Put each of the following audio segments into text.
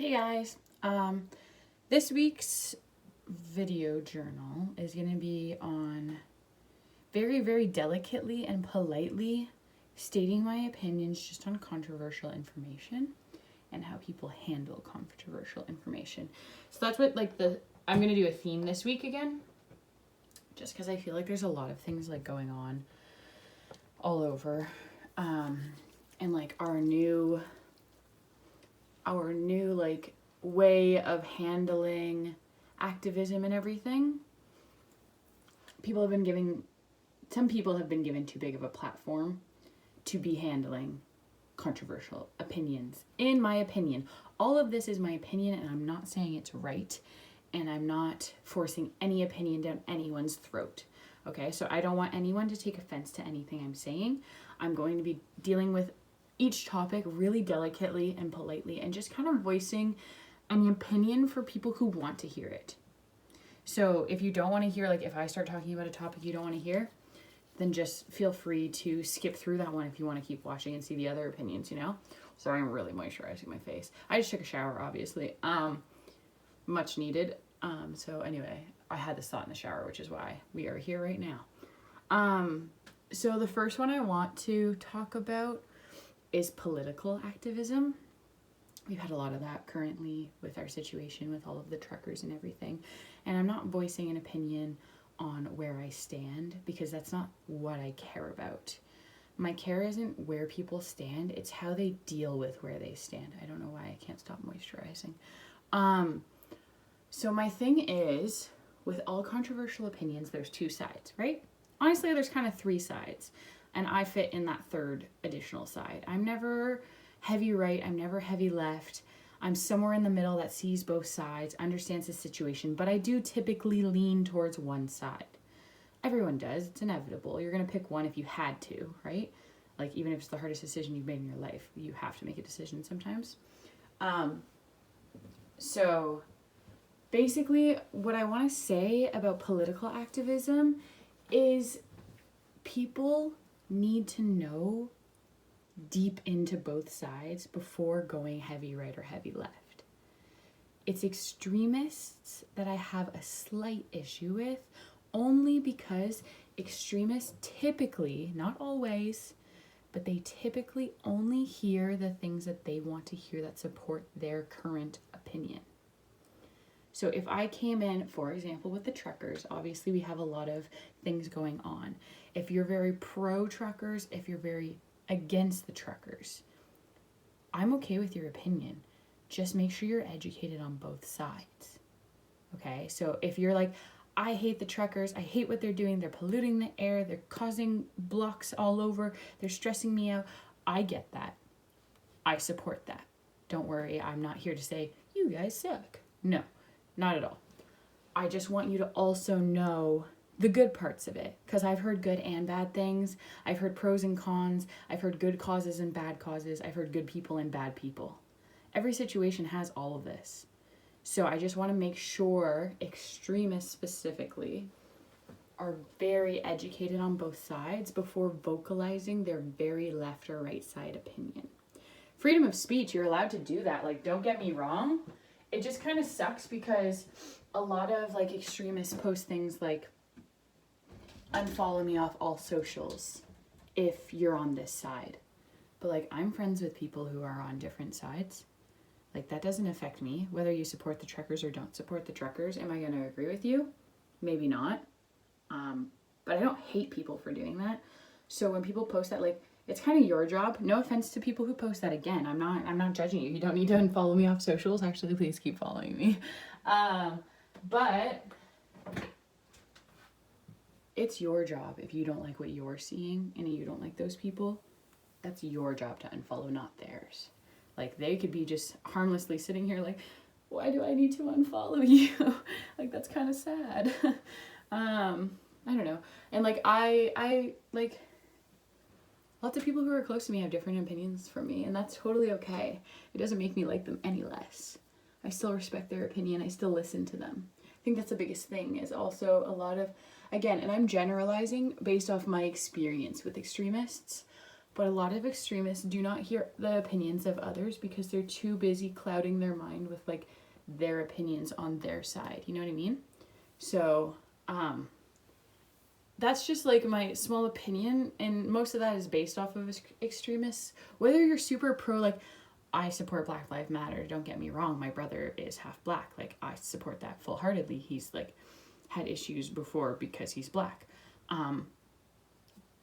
Hey guys, this week's video journal is going to be on very, very delicately and politely stating my opinions just on controversial information and how people handle controversial information. So that's what I'm going to do a theme this week again, just because I feel like there's a lot of things going on all over, and our new way of handling activism and everything. Some people have been given too big of a platform to be handling controversial opinions, in my opinion. All of this is my opinion, and I'm not saying it's right, and I'm not forcing any opinion down anyone's throat. Okay, so I don't want anyone to take offense to anything I'm saying. I'm going to be dealing with each topic really delicately and politely and just kind of voicing an opinion for people who want to hear it. So if you don't want to hear, if I start talking about a topic you don't want to hear, then just feel free to skip through that one if you want to keep watching and see the other opinions, Sorry, I'm really moisturizing my face. I just took a shower, obviously. Much needed. So anyway, I had this thought in the shower, which is why we are here right now. So the first one I want to talk about is political activism. We've had a lot of that currently with our situation with all of the truckers and everything. And I'm not voicing an opinion on where I stand because that's not what I care about. My care isn't where people stand, it's how they deal with where they stand. I don't know why I can't stop moisturizing. So my thing is, with all controversial opinions, there's two sides, right? Honestly, there's kind of three sides. And I fit in that third additional side. I'm never heavy right, I'm never heavy left. I'm somewhere in the middle that sees both sides, understands the situation, but I do typically lean towards one side. Everyone does, it's inevitable. You're gonna pick one if you had to, right? Even if it's the hardest decision you've made in your life, you have to make a decision sometimes. So basically what I wanna say about political activism is people need to know deep into both sides before going heavy right or heavy left. It's extremists that I have a slight issue with, only because extremists typically, not always, but they typically only hear the things that they want to hear that support their current opinion. So if I came in, for example, with the truckers, obviously we have a lot of things going on. If you're very pro-truckers, if you're very against the truckers, I'm okay with your opinion. Just make sure you're educated on both sides. Okay? So if you're like, I hate the truckers, I hate what they're doing, they're polluting the air, they're causing blocks all over, they're stressing me out, I get that. I support that. Don't worry, I'm not here to say, you guys suck. No. Not at all. I just want you to also know the good parts of it, because I've heard good and bad things. I've heard pros and cons. I've heard good causes and bad causes. I've heard good people and bad people. Every situation has all of this. So I just want to make sure extremists specifically are very educated on both sides before vocalizing their very left or right side opinion. Freedom of speech, you're allowed to do that. Don't get me wrong. It just kind of sucks because a lot of extremists post things like, unfollow me off all socials if you're on this side. But I'm friends with people who are on different sides. That doesn't affect me. Whether you support the truckers or don't support the truckers, am I going to agree with you? Maybe not. But I don't hate people for doing that. So when people post that, it's kind of your job. No offense to people who post that. Again, I'm not judging you. You don't need to unfollow me off socials. Actually, please keep following me. But it's your job. If you don't like what you're seeing and you don't like those people, that's your job to unfollow, not theirs. They could be just harmlessly sitting here why do I need to unfollow you? That's kind of sad. I don't know. And I lots of people who are close to me have different opinions from me, and that's totally okay. It doesn't make me like them any less. I still respect their opinion. I still listen to them. I think that's the biggest thing, is also a lot of, again, and I'm generalizing based off my experience with extremists. But a lot of extremists do not hear the opinions of others because they're too busy clouding their mind with like their opinions on their side. You know what I mean? So, that's just like my small opinion, and most of that is based off of extremists. Whether you're super pro, like, I support Black Lives Matter, don't get me wrong, my brother is half black, like, I support that full-heartedly. He's like had issues before because he's black.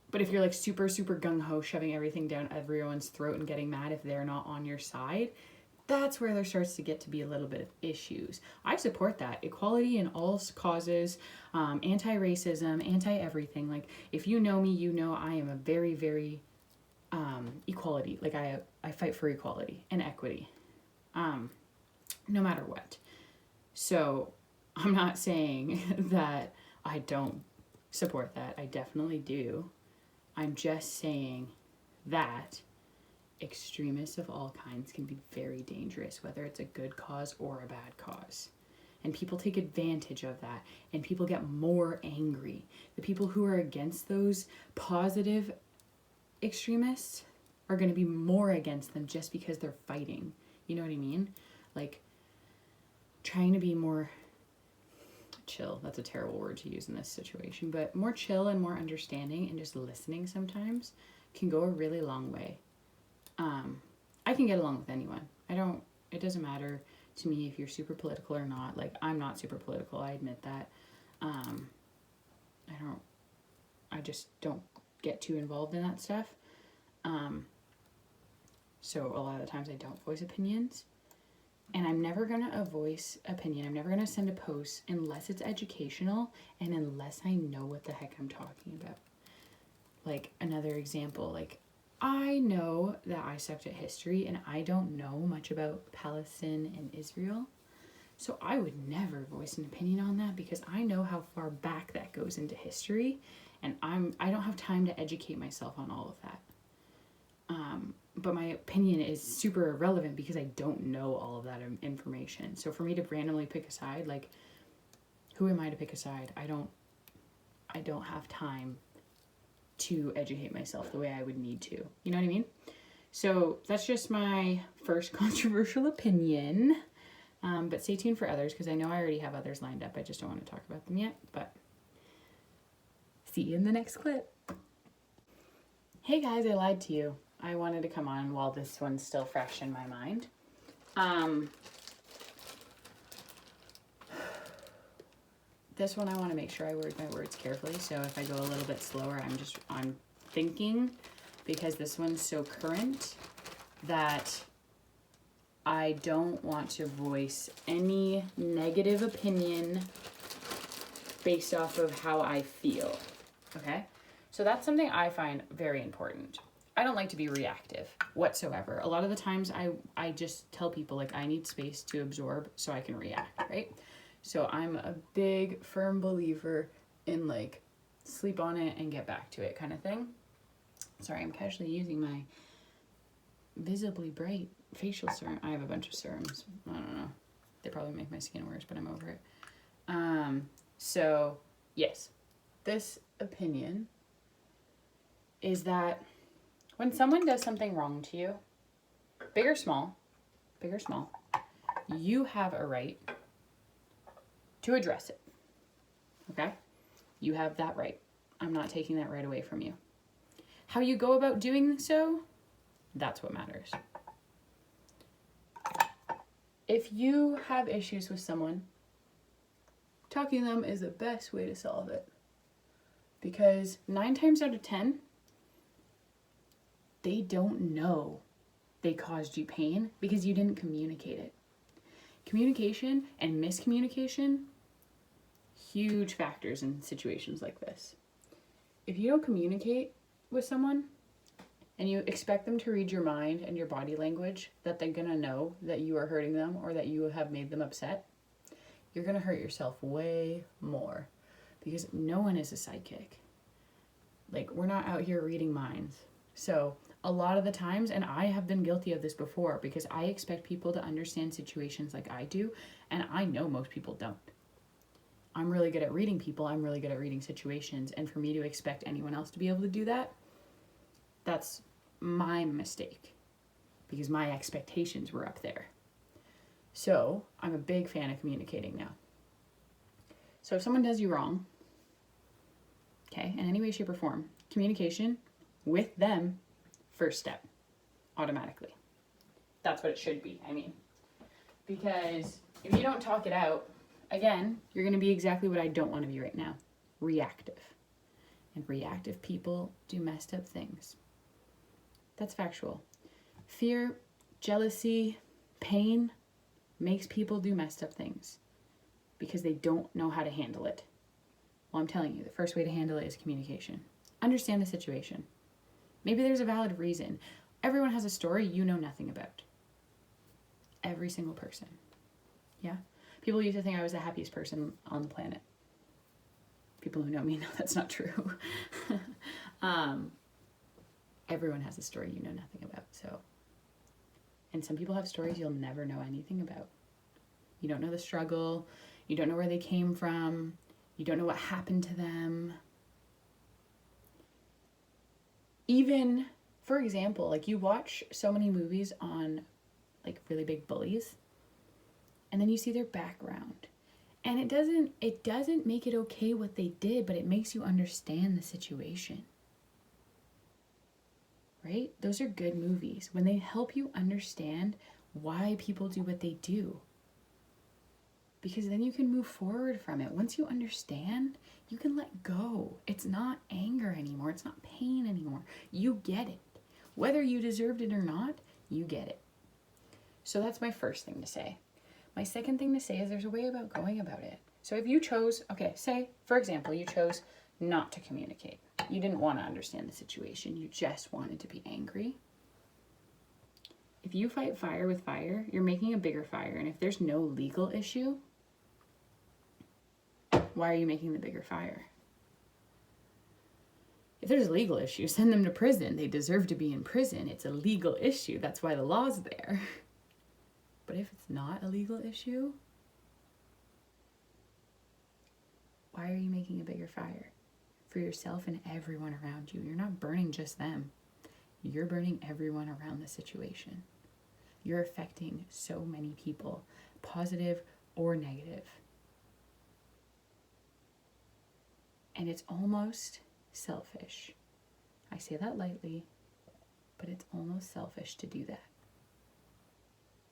But if you're like super gung-ho, shoving everything down everyone's throat and getting mad if they're not on your side, that's where there starts to get to be a little bit of issues. I support that. Equality in all causes, anti-racism, anti-everything. Like, if you know me, you know I am a very, very equality. Like, I fight for equality and equity, no matter what. So I'm not saying that I don't support that. I definitely do. I'm just saying that extremists of all kinds can be very dangerous, whether it's a good cause or a bad cause. And people take advantage of that, and people get more angry. The people who are against those positive extremists are going to be more against them just because they're fighting. You know what I mean? Like, trying to be more chill. That's a terrible word to use in this situation, but more chill and more understanding and just listening sometimes can go a really long way. I can get along with anyone. It doesn't matter to me if you're super political or not. Like, I'm not super political, I admit that. I just don't get too involved in that stuff. So a lot of the times I don't voice opinions. And I'm never going to voice opinion. I'm never going to send a post unless it's educational and unless I know what the heck I'm talking about. Like, another example, like, I know that I sucked at history and I don't know much about Palestine and Israel. So I would never voice an opinion on that because I know how far back that goes into history, and I don't have time to educate myself on all of that. But my opinion is super irrelevant because I don't know all of that information. So for me to randomly pick a side, like, who am I to pick a side? I don't have time to educate myself the way I would need to. You know what I mean? So that's just my first controversial opinion. But stay tuned for others because I know I already have others lined up. I just don't want to talk about them yet. But see you in the next clip. Hey guys, I lied to you. I wanted to come on while this one's still fresh in my mind. This one I want to make sure I word my words carefully, so if I go a little bit slower, I'm thinking, because this one's so current that I don't want to voice any negative opinion based off of how I feel, okay? So that's something I find very important. I don't like to be reactive whatsoever. A lot of the times I just tell people, like, I need space to absorb so I can react, right? So I'm a big, firm believer in, like, sleep on it and get back to it kind of thing. Sorry, I'm casually using my visibly bright facial serum. I have a bunch of serums. I don't know. They probably make my skin worse, but I'm over it. So, yes. This opinion is that when someone does something wrong to you, big or small, you have a right to address it, okay? You have that right. I'm not taking that right away from you. How you go about doing so, that's what matters. If you have issues with someone, talking to them is the best way to solve it. Because 9 times out of 10, they don't know they caused you pain because you didn't communicate it. Communication and miscommunication, huge factors in situations like this. If you don't communicate with someone and you expect them to read your mind and your body language, that they're gonna know that you are hurting them or that you have made them upset, you're gonna hurt yourself way more because no one is a psychic. Like, we're not out here reading minds. So a lot of the times, and I have been guilty of this before because I expect people to understand situations like I do, and I know most people don't. I'm really good at reading people, I'm really good at reading situations, and for me to expect anyone else to be able to do that, that's my mistake because my expectations were up there. So I'm a big fan of communicating now. So if someone does you wrong, okay, in any way, shape, or form, communication with them, first step, automatically. That's what it should be, I mean. Because if you don't talk it out, again, you're going to be exactly what I don't want to be right now, reactive. And reactive people do messed up things. That's factual. Fear, jealousy, pain makes people do messed up things because they don't know how to handle it. Well, I'm telling you, the first way to handle it is communication. Understand the situation. Maybe there's a valid reason. Everyone has a story you know nothing about. Every single person. Yeah? People used to think I was the happiest person on the planet. People who know me know that's not true. Everyone has a story you know nothing about, so. And some people have stories you'll never know anything about. You don't know the struggle. You don't know where they came from. You don't know what happened to them. Even, for example, like you watch so many movies on like really big bullies, and then you see their background. And it doesn't make it okay what they did, but it makes you understand the situation. Right? Those are good movies when they help you understand why people do what they do. Because then you can move forward from it. Once you understand, you can let go. It's not anger anymore. It's not pain anymore. You get it. Whether you deserved it or not, you get it. So that's my first thing to say. My second thing to say is there's a way about going about it. So if you chose, okay, say, for example, you chose not to communicate. You didn't want to understand the situation. You just wanted to be angry. If you fight fire with fire, you're making a bigger fire. And if there's no legal issue, why are you making the bigger fire? If there's a legal issue, send them to prison. They deserve to be in prison. It's a legal issue. That's why the law's there. But if it's not a legal issue, why are you making a bigger fire? For yourself and everyone around you. You're not burning just them. You're burning everyone around the situation. You're affecting so many people, positive or negative. And it's almost selfish. I say that lightly, but it's almost selfish to do that.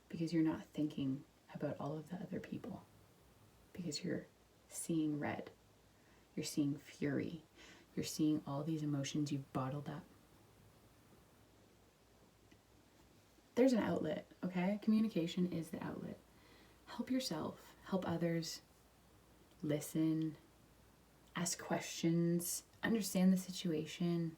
Because you're not thinking about all of the other people. Because you're seeing red. You're seeing fury. You're seeing all these emotions you've bottled up. There's an outlet, okay? Communication is the outlet. Help yourself. Help others. Listen. Ask questions. Understand the situation.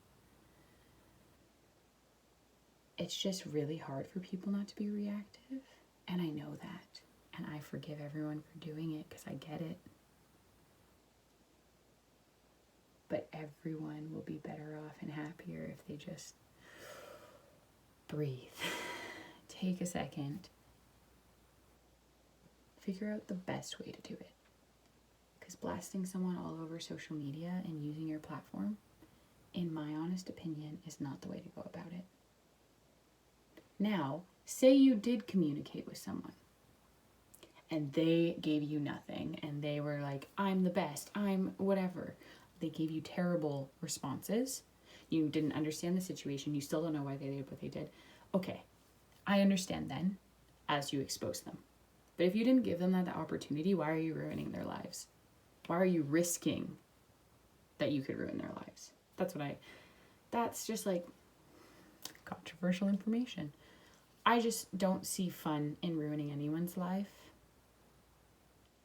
It's just really hard for people not to be reactive. And I know that. And I forgive everyone for doing it because I get it. But everyone will be better off and happier if they just breathe. Take a second. Figure out the best way to do it. Because blasting someone all over social media and using your platform, in my honest opinion, is not the way to go about it. Now, say you did communicate with someone and they gave you nothing and they were like, I'm the best, I'm whatever. They gave you terrible responses. You didn't understand the situation. You still don't know why they did what they did. Okay, I understand then as you expose them. But if you didn't give them that opportunity, why are you ruining their lives? Why are you risking that you could ruin their lives? That's just like controversial information. I just don't see fun in ruining anyone's life.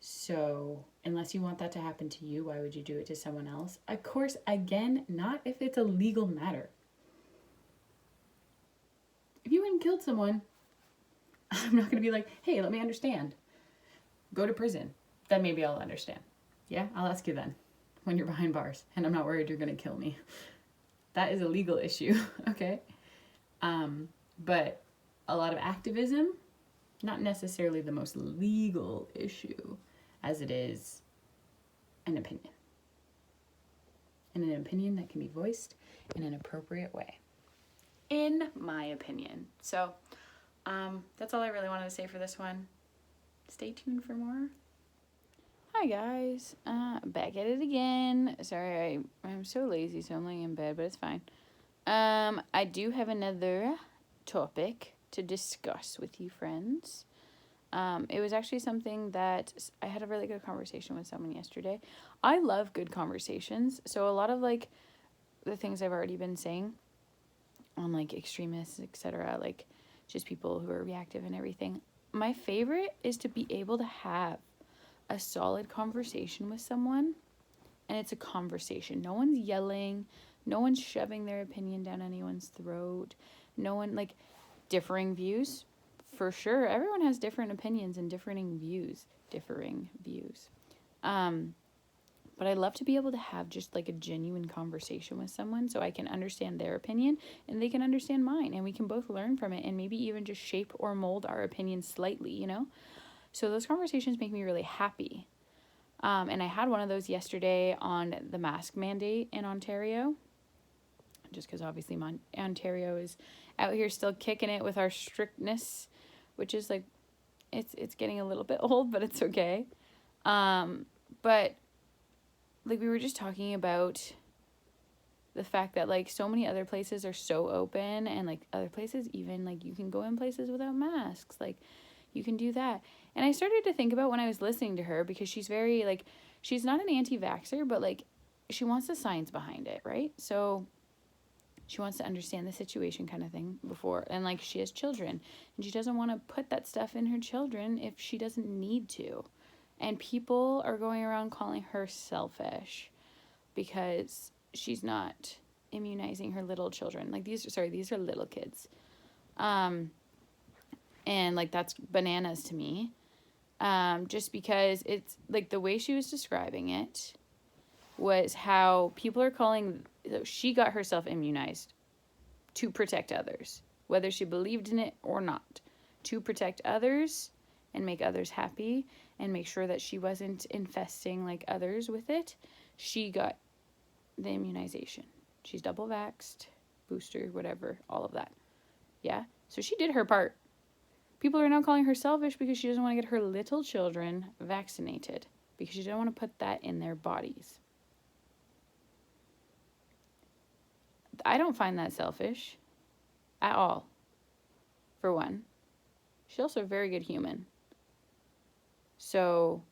So unless you want that to happen to you, why would you do it to someone else? Of course, again, not if it's a legal matter. If you went and killed someone, I'm not going to be like, hey, let me understand. Go to prison. Then maybe I'll understand. Yeah, I'll ask you then when you're behind bars and I'm not worried you're going to kill me. That is a legal issue, okay? But a lot of activism, not necessarily the most legal issue as it is an opinion. And an opinion that can be voiced in an appropriate way. in my opinion. So that's all I really wanted to say for this one. Stay tuned for more. Hi guys, back at it again. Sorry, I'm so lazy, so I'm laying in bed, but it's fine. I do have another topic to discuss with you friends. It was actually something that I had a really good conversation with someone yesterday. I love good conversations, so a lot of like the things I've already been saying on like extremists, etc., like just people who are reactive and everything. My favorite is to be able to have a solid conversation with someone, and it's a conversation. No one's yelling, no one's shoving their opinion down anyone's throat, no one, like, differing views, for sure. Everyone has different opinions and differing views. But I love to be able to have just like a genuine conversation with someone so I can understand their opinion and they can understand mine, and we can both learn from it and maybe even just shape or mold our opinions slightly, you know? So those conversations make me really happy. And I had one of those yesterday on the mask mandate in Ontario, just because obviously Ontario is out here still kicking it with our strictness, which is like, it's getting a little bit old, but it's okay. But like we were just talking about the fact that like so many other places are so open, and like other places even like you can go in places without masks, like you can do that. And I started to think about when I was listening to her, because she's very like, she's not an anti-vaxxer, but like she wants the science behind it, right? So she wants to understand the situation kind of thing before, and like she has children and she doesn't want to put that stuff in her children if she doesn't need to. And people are going around calling her selfish because she's not immunizing her little children. Like these are little kids. And like that's bananas to me. Just because it's like the way she was describing it was how people are calling, she got herself immunized to protect others, whether she believed in it or not, to protect others and make others happy and make sure that she wasn't infesting like others with it. She got the immunization. She's double vaxxed, booster, whatever, all of that. Yeah. So she did her part. People are now calling her selfish because she doesn't want to get her little children vaccinated because she doesn't want to put that in their bodies. I don't find that selfish at all, for one. She's also a very good human. So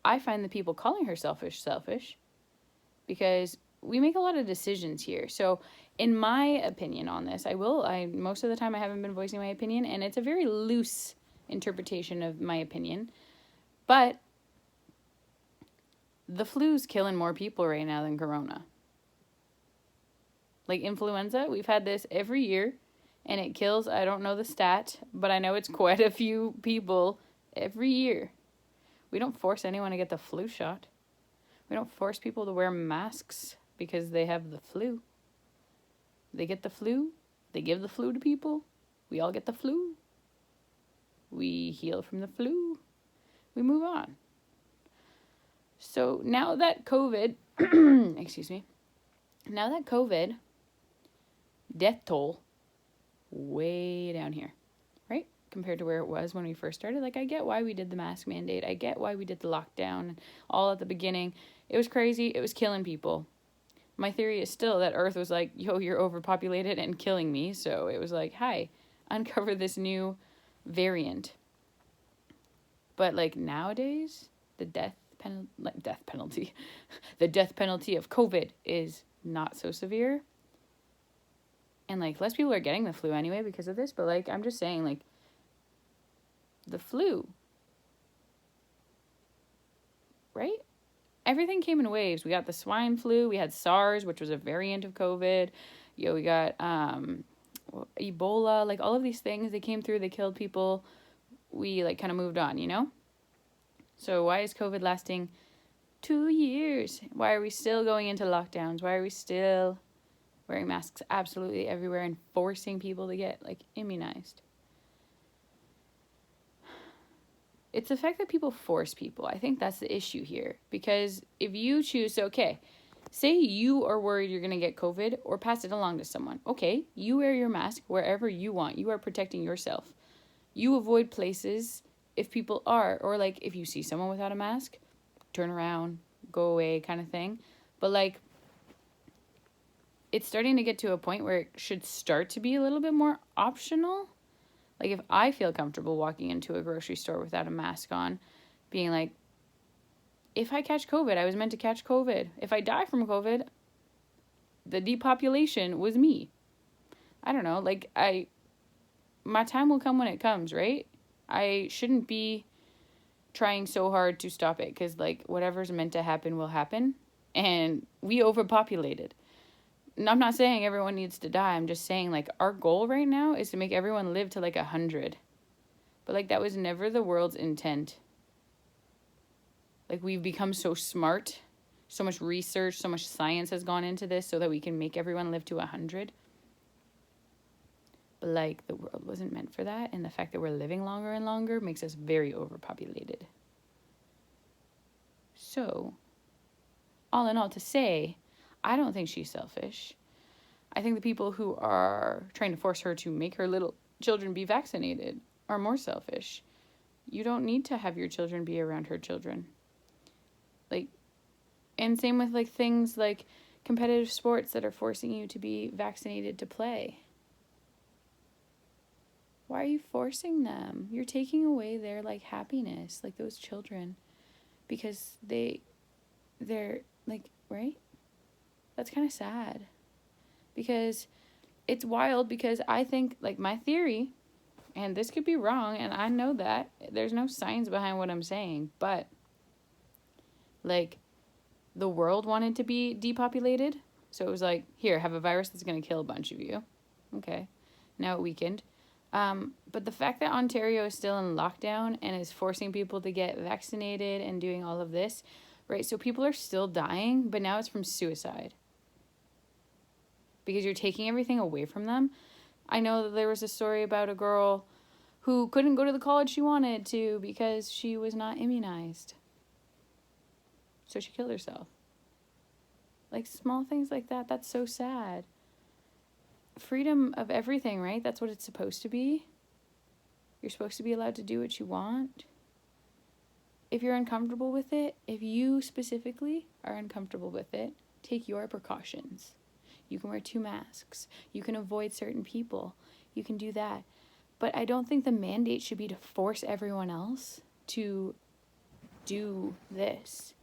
I find the people calling her selfish because we make a lot of decisions here. So in my opinion on this, most of the time I haven't been voicing my opinion, and it's a very loose interpretation of my opinion, but the flu's killing more people right now than corona. Like influenza, we've had this every year, and it kills, I don't know the stat, but I know it's quite a few people every year. We don't force anyone to get the flu shot. We don't force people to wear masks because they have the flu. They get the flu. They give the flu to people. We all get the flu. We heal from the flu. We move on. So now that COVID, now that COVID, death toll, way down here, right? Compared to where it was when we first started. Like, I get why we did the mask mandate. I get why we did the lockdown all at the beginning. It was crazy. It was killing people. My theory is still that Earth was like, yo, you're overpopulated and killing me. So it was like, hi, uncover this new variant. But like nowadays, the death penalty of COVID is not so severe. And like less people are getting the flu anyway because of this. But like, I'm just saying, like, the flu, right? Everything came in waves. We got the swine flu. We had SARS, which was a variant of COVID. We got Ebola. Like all of these things, they came through. They killed people. We like kind of moved on, you know? So why is COVID lasting 2 years? Why are we still going into lockdowns? Why are we still wearing masks absolutely everywhere and forcing people to get like immunized? It's the fact that people force people. I think that's the issue here. Because if you choose, okay, Say you are worried you're going to get COVID or pass it along to someone. Okay, you wear your mask wherever you want. You are protecting yourself. You avoid places if people are, or like if you see someone without a mask, turn around, go away kind of thing. But like, it's starting to get to a point where it should start to be a little bit more optional. Like if I feel comfortable walking into a grocery store without a mask on, being like, if I catch COVID, I was meant to catch COVID. If I die from COVID, the depopulation was me. I don't know, like my time will come when it comes, right? I shouldn't be trying so hard to stop it because like whatever's meant to happen will happen, and we overpopulated. And I'm not saying everyone needs to die. I'm just saying like our goal right now is to make everyone live to like 100. But like that was never the world's intent. Like we've become so smart, so much research, so much science has gone into this so that we can make everyone live to 100. But like the world wasn't meant for that, and the fact that we're living longer and longer makes us very overpopulated. So, all in all, to say, I don't think she's selfish. I think the people who are trying to force her to make her little children be vaccinated are more selfish. You don't need to have your children be around her children. Like, and same with like things like competitive sports that are forcing you to be vaccinated to play. Why are you forcing them? You're taking away their like happiness, like those children, because they're like, right? That's kind of sad. Because it's wild, because I think like my theory, and this could be wrong, and I know that there's no science behind what I'm saying, but like the world wanted to be depopulated, so it was like, here, have a virus that's going to kill a bunch of you. Okay, now it weakened. But the fact that Ontario is still in lockdown and is forcing people to get vaccinated and doing all of this, right? So people are still dying, but now it's from suicide. Because you're taking everything away from them. I know that there was a story about a girl who couldn't go to the college she wanted to because she was not immunized. So she killed herself. Like small things like that, that's so sad. Freedom of everything, right? That's what it's supposed to be. You're supposed to be allowed to do what you want. If you're uncomfortable with it, if you specifically are uncomfortable with it, take your precautions. You can wear 2 masks. You can avoid certain people. You can do that. But I don't think the mandate should be to force everyone else to do this.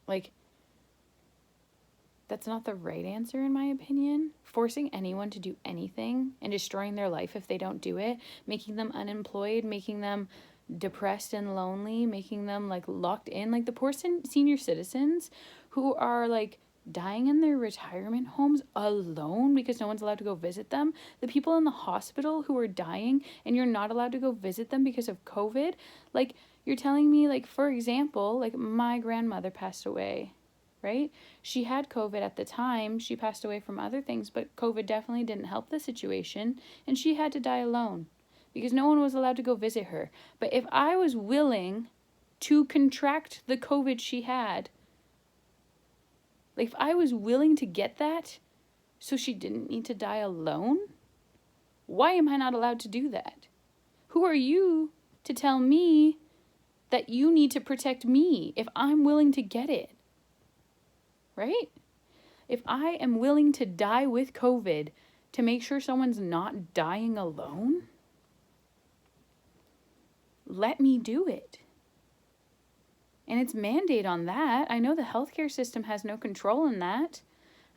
Like, that's not the right answer in my opinion. Forcing anyone to do anything and destroying their life if they don't do it, making them unemployed, making them depressed and lonely, making them like locked in, like the poor senior citizens who are like dying in their retirement homes alone because no one's allowed to go visit them, the people in the hospital who are dying and you're not allowed to go visit them because of COVID. Like, you're telling me, like, for example, like my grandmother passed away, right? She had COVID at the time. She passed away from other things, but COVID definitely didn't help the situation, and she had to die alone because no one was allowed to go visit her. But if I was willing to contract the COVID she had, like if I was willing to get that so she didn't need to die alone, why am I not allowed to do that? Who are you to tell me that you need to protect me if I'm willing to get it? Right? If I am willing to die with COVID to make sure someone's not dying alone, let me do it. And it's mandate on that. I know the healthcare system has no control in that.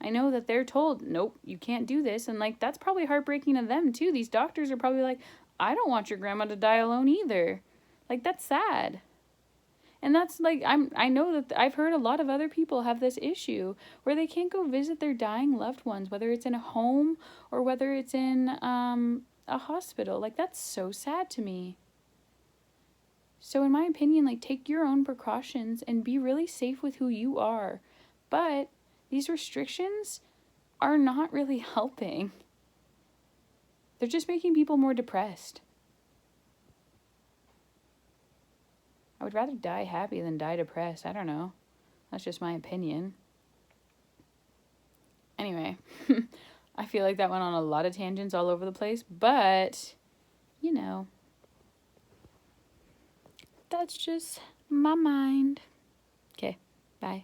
I know that they're told, nope, you can't do this. And like, that's probably heartbreaking to them too. These doctors are probably like, I don't want your grandma to die alone either. Like, that's sad. And that's like, I know that I've heard a lot of other people have this issue where they can't go visit their dying loved ones, whether it's in a home or whether it's in a hospital. Like, that's so sad to me. So in my opinion, like, take your own precautions and be really safe with who you are. But these restrictions are not really helping. They're just making people more depressed. I would rather die happy than die depressed. I don't know. That's just my opinion. Anyway, I feel like that went on a lot of tangents all over the place, but, you know, that's just my mind. Okay, bye.